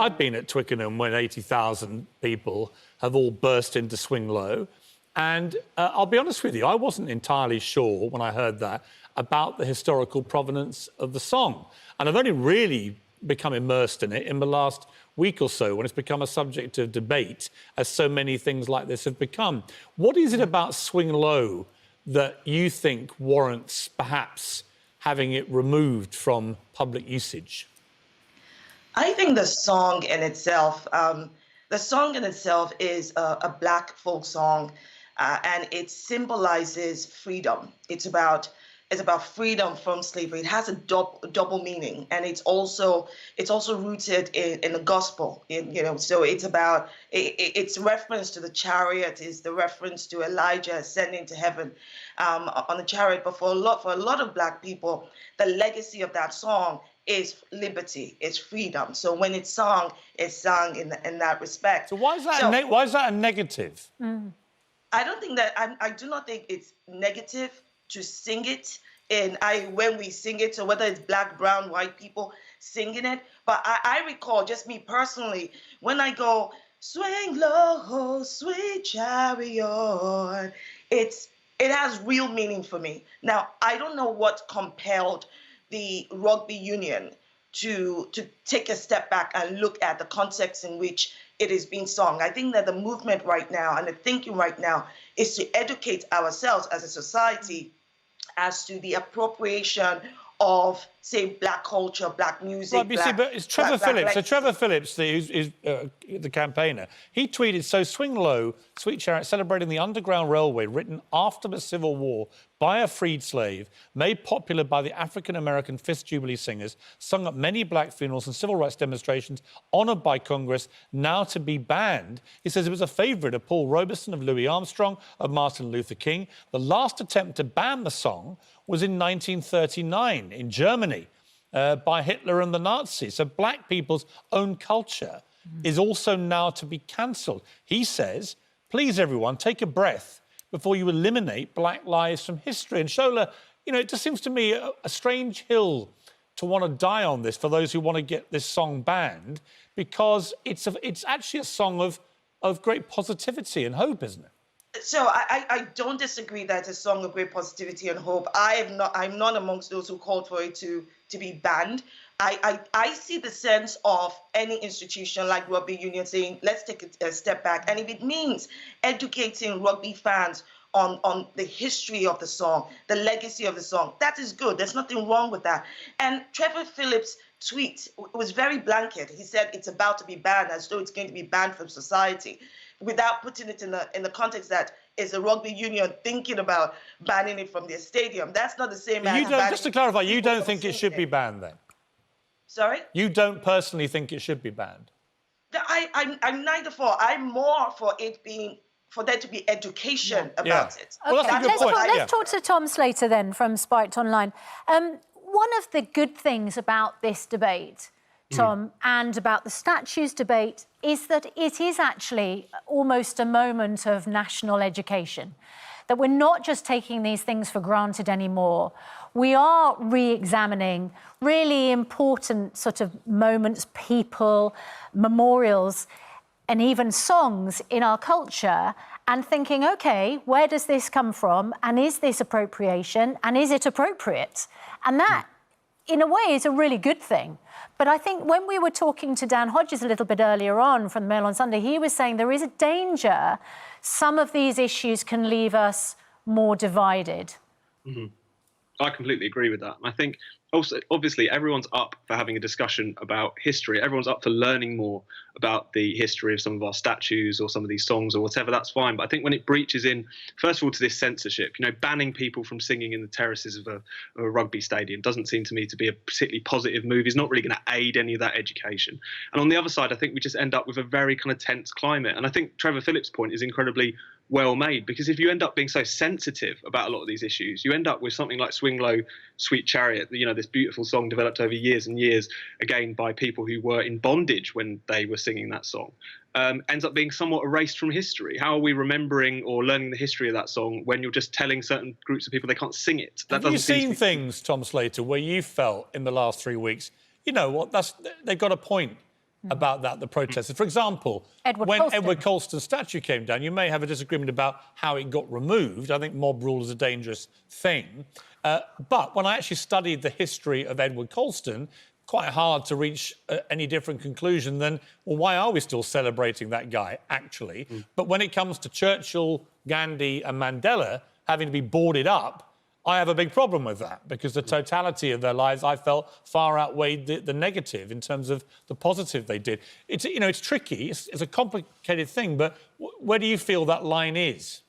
I've been at Twickenham when 80,000 people have all burst into Swing Low. And I'll be honest with you, I wasn't entirely sure when I heard that about the historical provenance of the song. And I've only really become immersed in it in the last week or so when it's become a subject of debate, as so many things like this have become. What is it about Swing Low that you think warrants perhaps having it removed from public usage? I think the song in itself is a Black folk song, and it symbolizes freedom. It's about freedom from slavery. It has a double meaning, and it's also rooted in the gospel. So it's reference to the chariot, is the reference to Elijah ascending to heaven on the chariot. But for a lot of Black people, the legacy of that song is liberty, it's freedom. So when it's sung in that respect. So why is that a negative? I don't think that I do not think it's negative to sing it when we sing it, so whether it's Black, brown, white people singing it. But I recall, just me personally, when I go, swing low, sweet chariot, it has real meaning for me. Now, I don't know what compelled the rugby union to take a step back and look at the context in which it is being sung. I think that the movement right now and the thinking right now is to educate ourselves as a society as to the appropriation of, say, Black culture, Black music. Right, but it's Trevor Phillips. So Trevor Phillips, who's the campaigner, he tweeted, "So Swing Low, Sweet Chariot, celebrating the Underground Railway, written after the Civil War by a freed slave, made popular by the African-American Fifth Jubilee Singers, sung at many Black funerals and civil rights demonstrations, honoured by Congress, now to be banned." He says it was a favourite of Paul Robeson, of Louis Armstrong, of Martin Luther King. The last attempt to ban the song was in 1939 in Germany by Hitler and the Nazis. So Black people's own culture is also now to be cancelled. He says, please, everyone, take a breath before you eliminate Black lives from history. And Shola, it just seems to me a strange hill to want to die on this for those who want to get this song banned, because it's actually a song of great positivity and hope, isn't it? So I don't disagree that it's a song of great positivity and hope. I'm not amongst those who called for it to be banned. I see the sense of any institution like rugby union saying, let's take a step back. And if it means educating rugby fans on the history of the song, the legacy of the song, that is good. There's nothing wrong with that. And Trevor Phillips' tweet was very blanket. He said it's about to be banned, as though it's going to be banned from society, without putting it in the context that is the rugby union thinking about banning it from their stadium. That's not the same as just to clarify, you don't think it should be banned then? Sorry? You don't personally think it should be banned? I'm neither for. I'm more for there to be education about it. Well, that's a good point. Let's talk to Tom Slater then from Spiked Online. One of the good things about this debate, Tom, and about the statues debate is that it is actually almost a moment of national education, that we're not just taking these things for granted anymore. We are re-examining really important sort of moments, people, memorials, and even songs in our culture, and thinking, OK, where does this come from? And is this appropriation? And is it appropriate? And that, in a way, is a really good thing. But I think when we were talking to Dan Hodges a little bit earlier on from the Mail on Sunday, he was saying there is a danger some of these issues can leave us more divided. I completely agree with that. And I think also, obviously, everyone's up for having a discussion about history. Everyone's up for learning more about the history of some of our statues or some of these songs or whatever, that's fine. But I think when it breaches in, first of all, to this censorship, banning people from singing in the terraces of a rugby stadium doesn't seem to me to be a particularly positive move. It's not really going to aid any of that education. And on the other side, I think we just end up with a very kind of tense climate. And I think Trevor Phillips' point is incredibly well made, because if you end up being so sensitive about a lot of these issues, you end up with something like Swing Low, Sweet Chariot, this beautiful song developed over years and years, again by people who were in bondage when they were singing that song, ends up being somewhat erased from history. How are we remembering or learning the history of that song when you're just telling certain groups of people they can't sing it? Have you seen things, Tom Slater, where you felt in the last 3 weeks, you know what, they've got a point about that, the protesters. For example, when Edward Colston's statue came down, you may have a disagreement about how it got removed. I think mob rule is a dangerous thing. But when I actually studied the history of Edward Colston, quite hard to reach any different conclusion than, well, why are we still celebrating that guy, actually? But when it comes to Churchill, Gandhi and Mandela having to be boarded up, I have a big problem with that, because the totality of their lives, I felt, far outweighed the negative in terms of the positive they did. It's, you know, it's tricky. It's a complicated thing, but where do you feel that line is?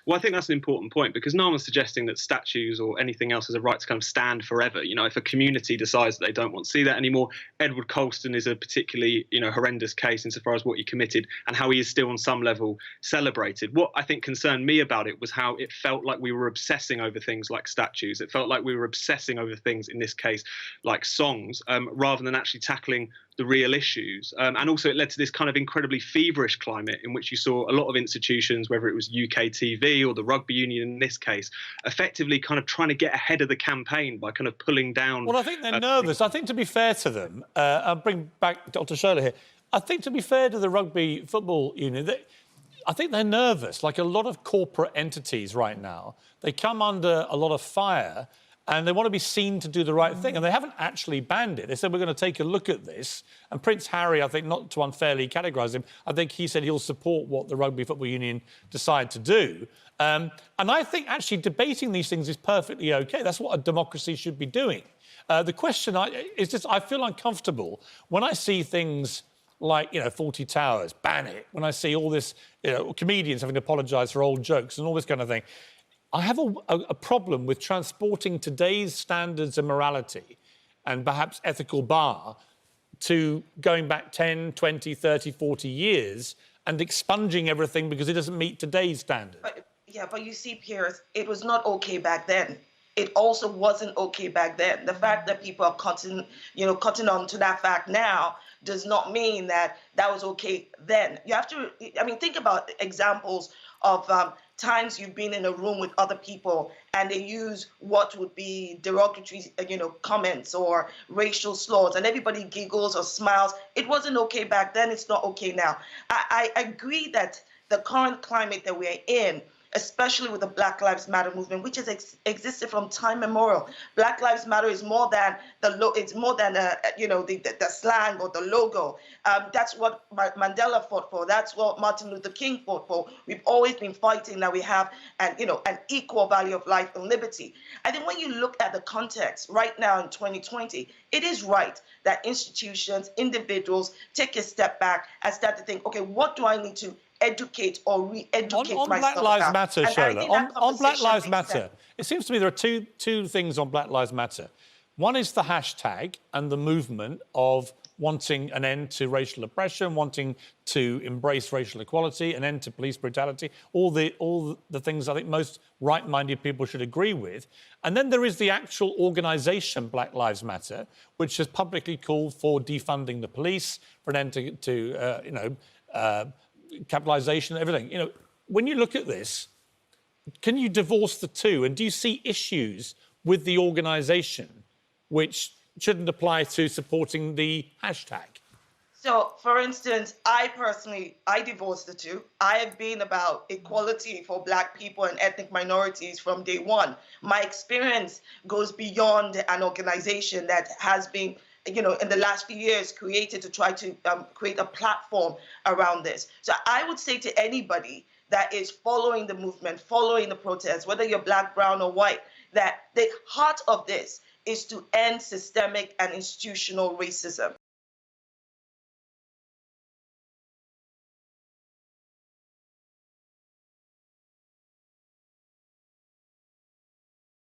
Well, I think that's an important point, because no one's suggesting that statues or anything else has a right to kind of stand forever. You know, if a community decides that they don't want to see that anymore, Edward Colston is a particularly, you know, horrendous case insofar as what he committed and how he is still on some level celebrated. What I think concerned me about it was how it felt like we were obsessing over things like statues. It felt like we were obsessing over things, in this case, like songs, rather than actually tackling the real issues. And also it led to this kind of incredibly feverish climate in which you saw a lot of institutions, whether it was UK TV or the rugby union in this case, effectively kind of trying to get ahead of the campaign by kind of pulling down... Well, I think they're nervous. I think, to be fair to them, I'll bring back Dr. Shola here. I think, to be fair to the rugby football union, I think they're nervous. Like a lot of corporate entities right now, they come under a lot of fire and they want to be seen to do the right thing. And they haven't actually banned it. They said, we're going to take a look at this. And Prince Harry, I think, not to unfairly categorise him, I think he said he'll support what the Rugby Football Union decide to do. And I think actually debating these things is perfectly OK. That's what a democracy should be doing. The question is just, I feel uncomfortable when I see things like, you know, 40 Towers, ban it. When I see all this, you know, comedians having to apologise for old jokes and all this kind of thing. I have a problem with transporting today's standards of morality and perhaps ethical bar to going back 10, 20, 30, 40 years and expunging everything because it doesn't meet today's standards. But you see, Piers, it was not OK back then. It also wasn't OK back then. The fact that people are cutting on to that fact now does not mean that that was OK then. You have to, I mean, think about examples of times you've been in a room with other people and they use what would be derogatory, comments or racial slurs, and everybody giggles or smiles. It wasn't OK back then. It's not OK now. I agree that the current climate that we're in, especially with the Black Lives Matter movement, which has existed from time immemorial. Black Lives Matter is more than the slang or the logo. That's what Mandela fought for. That's what Martin Luther King fought for. We've always been fighting that we have an equal value of life and liberty. I think when you look at the context right now in 2020, it is right that institutions, individuals take a step back and start to think, okay, what do I need to educate or re-educate myself Black Lives Matter, Shola, on Black Lives Matter, sense. It seems to me there are two things on Black Lives Matter. One is the hashtag and the movement of wanting an end to racial oppression, wanting to embrace racial equality, an end to police brutality, all the things I think most right-minded people should agree with. And then there is the actual organisation, Black Lives Matter, which has publicly called for defunding the police, for an end to capitalisation, everything. You know, when you look at this, can you divorce the two? And do you see issues with the organisation which shouldn't apply to supporting the hashtag? So, for instance, I divorce the two. I have been about equality for Black people and ethnic minorities from day one. My experience goes beyond an organisation that has been in the last few years created to try to create a platform around this. So I would say to anybody that is following the movement, following the protests, whether you're Black, brown or white, that the heart of this is to end systemic and institutional racism.